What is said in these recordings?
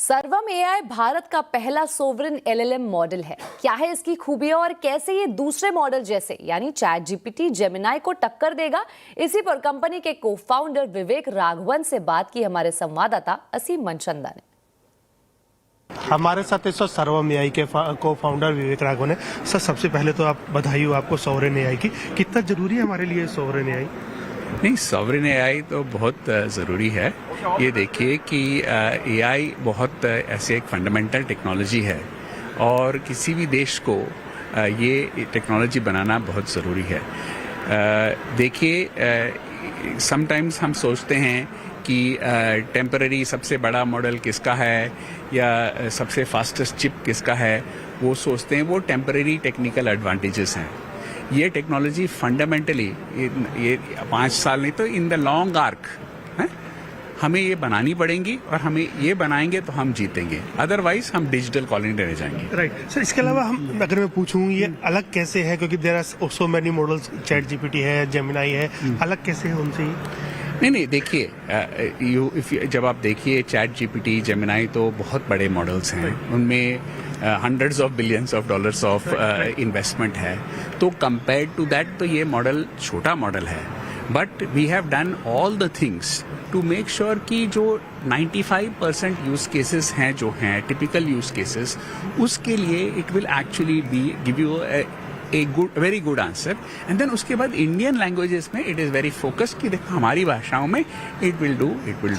सर्वम एआई भारत का पहला सोवरेन एलएलएम मॉडल है। क्या है इसकी खूबियां और कैसे ये दूसरे मॉडल जैसे यानी चैट जीपीटी, जेमिनाई को टक्कर देगा, इसी पर कंपनी के को फाउंडर विवेक राघवन से बात की हमारे संवाददाता असीम मनचंदा ने। हमारे साथ इस वक्त सर्वम एआई के को फाउंडर विवेक राघवन है। सर, सबसे पहले तो आप बधाई हो आपको सोवरेन एआई की। कितना जरूरी है हमारे लिए सोवरेन एआई? नहीं, सॉवरेन एआई तो बहुत ज़रूरी है। ये देखिए कि एआई बहुत ऐसे एक फंडामेंटल टेक्नोलॉजी है और किसी भी देश को ये टेक्नोलॉजी बनाना बहुत ज़रूरी है। देखिए, समटाइम्स हम सोचते हैं कि टेम्पररी सबसे बड़ा मॉडल किसका है या सबसे फास्टेस्ट चिप किसका है, वो सोचते हैं वो टेम्पररी टेक्निकल एडवांटेजेस हैं। ये टेक्नोलॉजी फंडामेंटली ये 5 साल नहीं तो इन द लॉन्ग आर्क हमें ये बनानी पड़ेंगी और हमें ये बनाएंगे तो हम जीतेंगे, अदरवाइज हम डिजिटल कॉलोनी रह जाएंगे। राइट सर, इसके अलावा हम अगर मैं पूछूं ये अलग कैसे है, क्योंकि there are so many models, ChatGPT है, जेमिनाई है, अलग कैसे है उनसे? नहीं, देखिए, जब आप देखिए चैट जीपीटी, जेमिनाई तो बहुत बड़े मॉडल्स हैं, उनमें hundreds of billions of dollars of investment है। तो कंपेयर्ड टू दैट तो ये मॉडल छोटा मॉडल है, but we have done all the things to make sure कि जो 95% यूज केसेस हैं जो हैं टिपिकल यूज केसेस, उसके लिए it will actually be give you very good answer. And then उसके बाद इंडियन लैंग्वेजेस में इट इज वेरी फोकस्ड कि देखो हमारी भाषाओं में इट विल डू।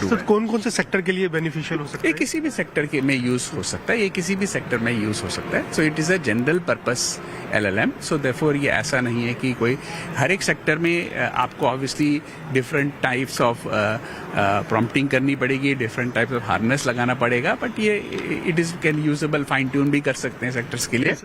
तो कौन कौन से सेक्टर के लिए बेनिफिशियल हो सकता है? ये किसी भी सेक्टर के में यूज हो सकता है, ये किसी भी सेक्टर में यूज हो सकता है। So it is a general purpose LLM. So therefore ये ऐसा नहीं है कि कोई हर एक सेक्टर में आपको obviously different types of prompting करनी पड़ेगी, डिफरेंट टाइप्स ऑफ हार्नेस लगाना पड़ेगा, बट ये it is can usable, fine tune भी कर सकते हैं सेक्टर्स के लिए।